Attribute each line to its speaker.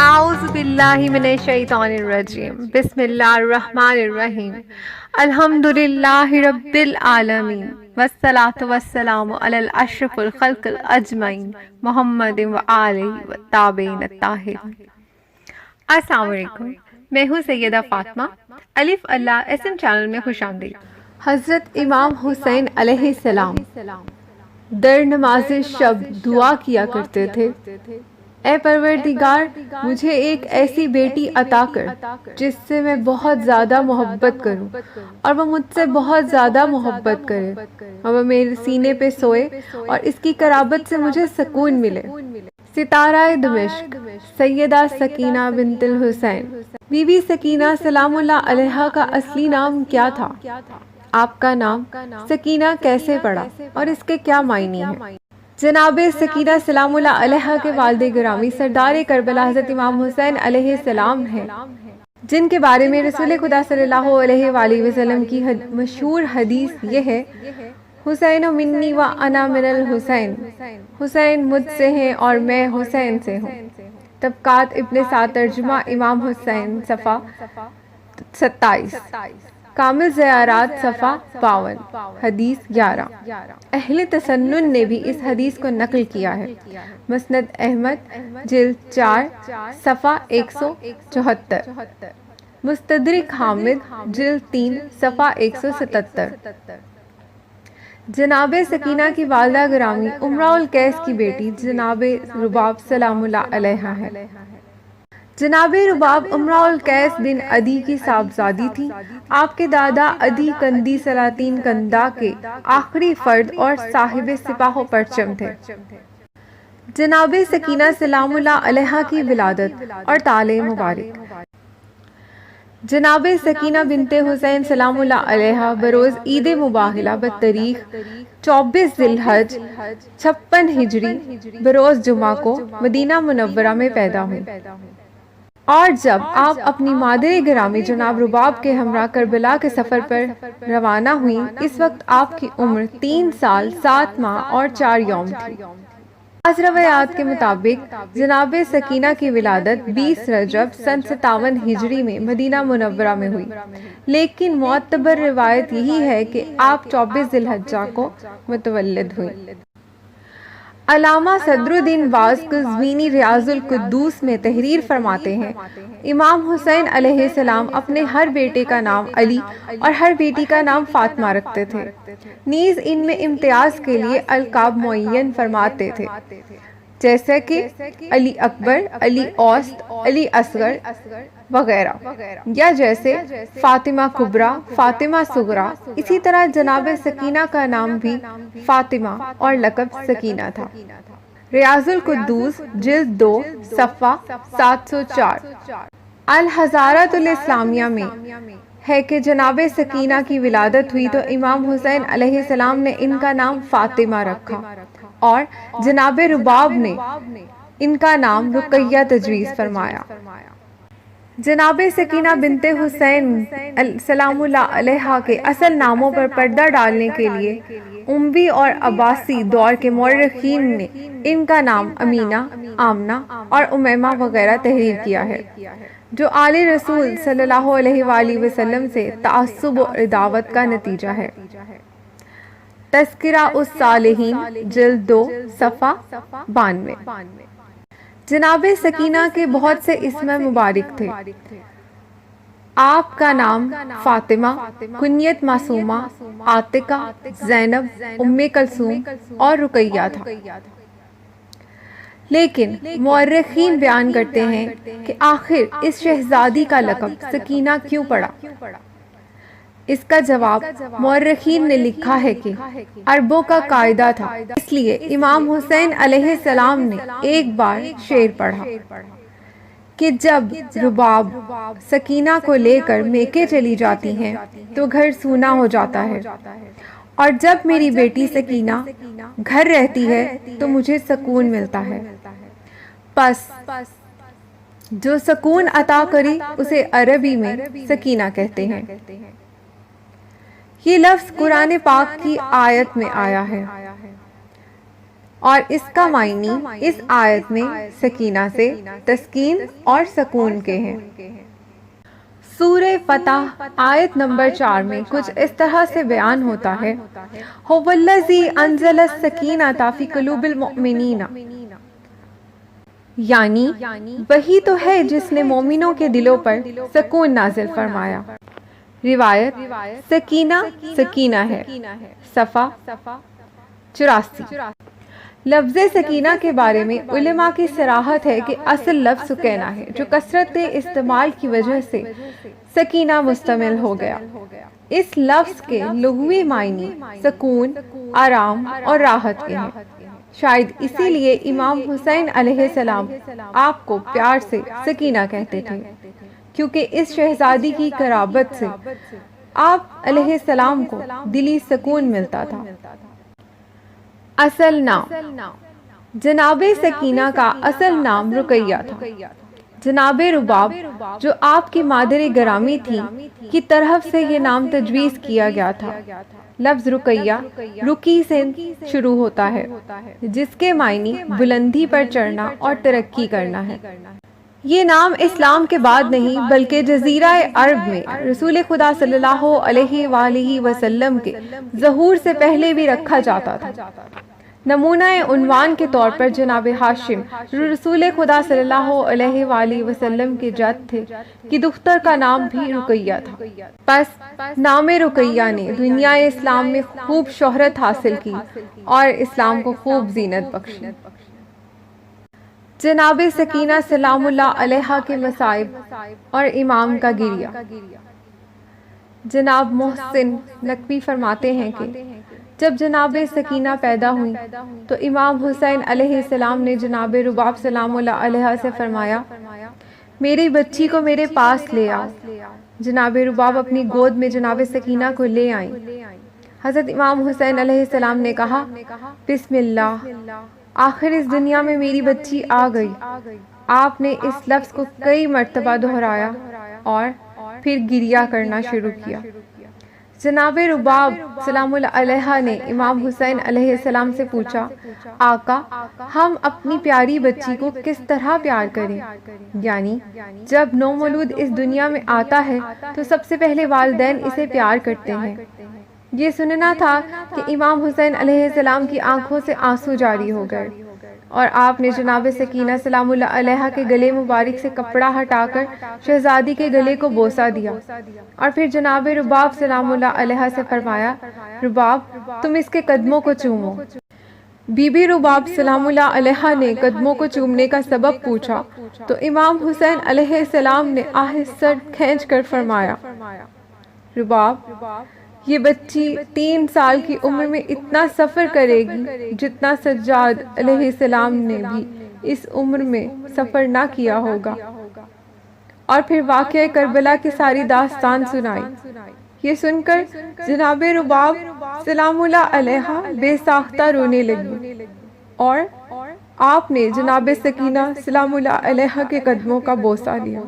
Speaker 1: اعوذ باللہ من الشیطان الرجیم بسم اللہ الرحمن الرحیم الحمد للہ رب العالمین والصلاة والسلام علی اشرف الخلق اجمعین محمد وآلہ والتابعین الطاہرین۔ السلام علیکم، میں ہوں سیدہ فاطمہ۔ الف اللہ ایس ایم چینل میں خوش آمدید۔ حضرت امام حسین علیہ السلام در نماز شب دعا کیا کرتے تھے، اے پروردگار مجھے ایک ایسی بیٹی عطا کر جس سے میں بہت زیادہ محبت کروں اور وہ مجھ سے بہت زیادہ محبت کرے اور وہ میرے سینے پہ سوئے اور اس کی قرابت سے مجھے سکون ملے۔ ستارہ دمشق سیدہ سکینہ بنت الحسین۔ بی بی سکینہ سلام اللہ علیہا کا اصلی نام کیا تھا؟ آپ کا نام سکینہ کیسے پڑا اور اس کے کیا معنی ہیں؟ جناب سکینہ سلام اللہ علیہا کے والد گرامی سردار کربلا حضرت امام حسین علیہ السلام ہیں، جن کے بارے میں رسول خدا صلی اللہ علیہ وآلہ وسلم کی مشہور حدیث یہ ہے، حسین منی و انا من الحسین، حسین مجھ سے ہیں اور میں حسین سے ہوں۔ طبقات ابن سعد ترجمہ امام حسین صفحہ 27، کامل زیارات صفحہ 52، حدیث 11۔ اہل تسنن نے بھی اس حدیث کو نقل کیا ہے، مسند احمد جلد 4 صفحہ 174، مستدرک حامد جلد 3 صفحہ 177۔ جناب سکینہ کی والدہ گرامی امراء القیس کی بیٹی جناب رباب سلام اللہ علیہا ہے۔ جناب رباب امراء القیس بن عدی کی صاحبزادی تھی۔ آپ کے دادا عدی کندی سلاطین کندا کے آخری فرد اور صاحب سپاہ و پرچم تھے۔ جناب سکینہ سلام اللہ علیہا کی ولادت اور طالع مبارک۔ جناب سکینہ بنت حسین سلام اللہ علیہا بروز عید مباہلہ بتاریخ 24 ذی الحج 56 ہجری بروز جمعہ کو مدینہ منورہ میں پیدا ہوئی، اور جب آپ اپنی مادر گرامی جناب رباب کے ہمراہ کربلا کے سفر پر روانہ ہوئیں، اس وقت آپ کی عمر 3 سال 7 ماہ اور 4 یوم تھی۔ بعض روایات کے مطابق جناب سکینہ کی ولادت 20 رجب سن 57 ہجری میں مدینہ منورہ میں ہوئی، لیکن معتبر روایت یہی ہے کہ آپ 24 ذی الحجہ کو متولد ہوئی۔ علامہ صدر الدین باز قزوینی ریاض القدوس میں تحریر فرماتے ہیں، امام حسین علیہ السلام اپنے ہر بیٹے کا نام علی اور ہر بیٹی کا نام فاطمہ رکھتے تھے، نیز ان میں امتیاز کے لیے القاب معین فرماتے تھے، جیسے کہ علی اکبر، علی اوسط، علی اصغر وغیرہ، یا جیسے فاطمہ کبریٰ، فاطمہ صغریٰ۔ اسی طرح جناب سکینہ کا نام بھی فاطمہ اور لقب سکینہ تھا۔ ریاض القدوس جلد 2 صفحہ 704۔ الحضارۃ الاسلامیہ میں ہے کہ جناب سکینہ کی ولادت ہوئی تو امام حسین علیہ السلام نے ان کا نام فاطمہ رکھا اور جناب رباب نے ان کا نام رقیہ تجویز فرمایا۔ جناب سکینہ بنت حسین سلام اللہ علیہا کے اصل ناموں پر پردہ ڈالنے کے لیے اموی اور عباسی دور کے مورخین نے ان کا نام امینہ، آمنہ اور امیمہ وغیرہ تحریر کیا ہے، جو آل رسول صلی اللہ علیہ وآلہ وسلم سے تعصب و عداوت کا نتیجہ ہے۔ تذکرہ الصالحین جلد 2 صفحہ 92۔ جناب سکینہ کے بہت سے اسم مبارک تھے۔ آپ کا نام فاطمہ، کنیت معصومہ، عاتقہ، زینب، ام کلثوم اور رقیہ تھا، لیکن مورخین بیان کرتے ہیں کہ آخر اس شہزادی کا لقب سکینہ کیوں پڑا؟ اس کا جواب مورخین نے لکھا ہے کہ عربوں کا قاعدہ تھا، اس لیے امام حسین علیہ السلام نے ایک بار شعر پڑھا کہ جب رباب سکینہ کو لے کر میکے چلی جاتی ہیں تو گھر سونا ہو جاتا ہے، اور جب میری بیٹی سکینہ گھر رہتی ہے تو مجھے سکون ملتا ہے، پس جو سکون عطا کری اسے عربی میں سکینہ کہتے ہیں۔ یہ لفظ قرآن پاک کی آیت میں آیا ہے، اور اس کا معنی اس آیت میں سکینہ سے تسکین اور سکون کے ہیں۔ سورہ فتح آیت نمبر 4 میں کچھ اس طرح سے بیان ہوتا ہے، هو الذی انزل السکینۃ فی قلوب المؤمنین، یعنی وہی تو ہے جس نے مومنوں کے دلوں پر سکون نازل فرمایا۔ روایت سکینہ سکینہ ہے، صفحہ 84۔ لفظ سکینہ کے بارے میں علماء کی صراحت ہے کہ اصل لفظ سکینہ ہے، جو کثرت استعمال کی وجہ سے سکینہ مستعمل ہو گیا۔ اس لفظ کے لغوی معنی سکون، آرام اور راحت کے ہیں۔ شاید اسی لیے امام حسین علیہ السلام آپ کو پیار سے سکینہ کہتے تھے، کیونکہ اس شہزادی کی قرابت سے آپ علیہ السلام کو دلی سکون ملتا تھا۔ اصل نام جناب سکینہ کا اصل نام رقیہ تھا۔ جناب رباب جو آپ کی مادر گرامی تھی کی طرف سے یہ نام تجویز کیا گیا تھا۔ لفظ رقیہ رقی سے شروع ہوتا ہے، جس کے معنی بلندی پر چڑھنا اور ترقی کرنا ہے۔ یہ نام اسلام کے بعد نہیں بلکہ جزیرہ عرب میں رسول خدا صلی اللہ علیہ وآلہ وسلم کے ظہور سے پہلے بھی رکھا جاتا تھا۔ نمونہ عنوان کے طور پر جناب ہاشم جو رسول خدا صلی اللہ علیہ وآلہ وسلم کے جد تھے کی دختر کا نام بھی رقیہ تھا۔ پس نام رقیہ نے دنیا اسلام میں خوب شہرت حاصل کی اور اسلام کو خوب زینت بخشی۔ جناب سکینہ سلام اللہ علیہا کے مصائب اور امام کا گریہ۔ جناب محسن نقوی فرماتے ہیں کہ جب جناب سکینہ پیدا ہوئی تو امام حسین علیہ السلام نے جناب رباب سلام اللہ علیہ سے فرمایا، میری بچی کو میرے پاس لے آؤ۔ جناب رباب اپنی گود میں جناب سکینہ کو لے آئیں۔ حضرت امام حسین علیہ السلام نے کہا، بسم اللہ، آخر اس دنیا میں میری بچی آ گئی۔ آپ نے اس لفظ کو کئی مرتبہ دہرایا اور پھر گریہ کرنا شروع کیا۔ جناب رباب سلام اللہ علیہ نے امام حسین علیہ السلام سے پوچھا، آقا ہم اپنی پیاری بچی کو کس طرح پیار کریں؟ یعنی جب نومولود اس دنیا میں آتا ہے تو سب سے پہلے والدین اسے پیار کرتے ہیں۔ یہ سننا تھا کہ امام حسین علیہ السلام کی آنکھوں سے آنسو جاری ہو گئے اور آپ نے جناب سکینہ سلام اللہ علیہ کے گلے مبارک سے کپڑا ہٹا کر شہزادی کے گلے کو بوسہ دیا اور پھر جناب رباب سلام اللہ علیہ سے فرمایا، رباب تم اس کے قدموں کو چومو۔ بی بی رباب سلام اللہ علیہ نے قدموں کو چومنے کا سبب پوچھا تو امام حسین علیہ السلام نے آہستہ کھینچ کر فرمایا، رباب یہ بچی 3 سال کی عمر میں اتنا سفر کرے گی جتنا سجاد علیہ السلام نے بھی اس عمر میں سفر نہ کیا ہوگا۔ اور پھر واقعہ کربلا کی ساری داستان سنائی۔ یہ سن کر جناب رباب سلام اللہ علیہ بے ساختہ رونے لگی اور آپ نے جناب سکینہ سلام اللہ علیہ کے قدموں کا بوسہ لیا۔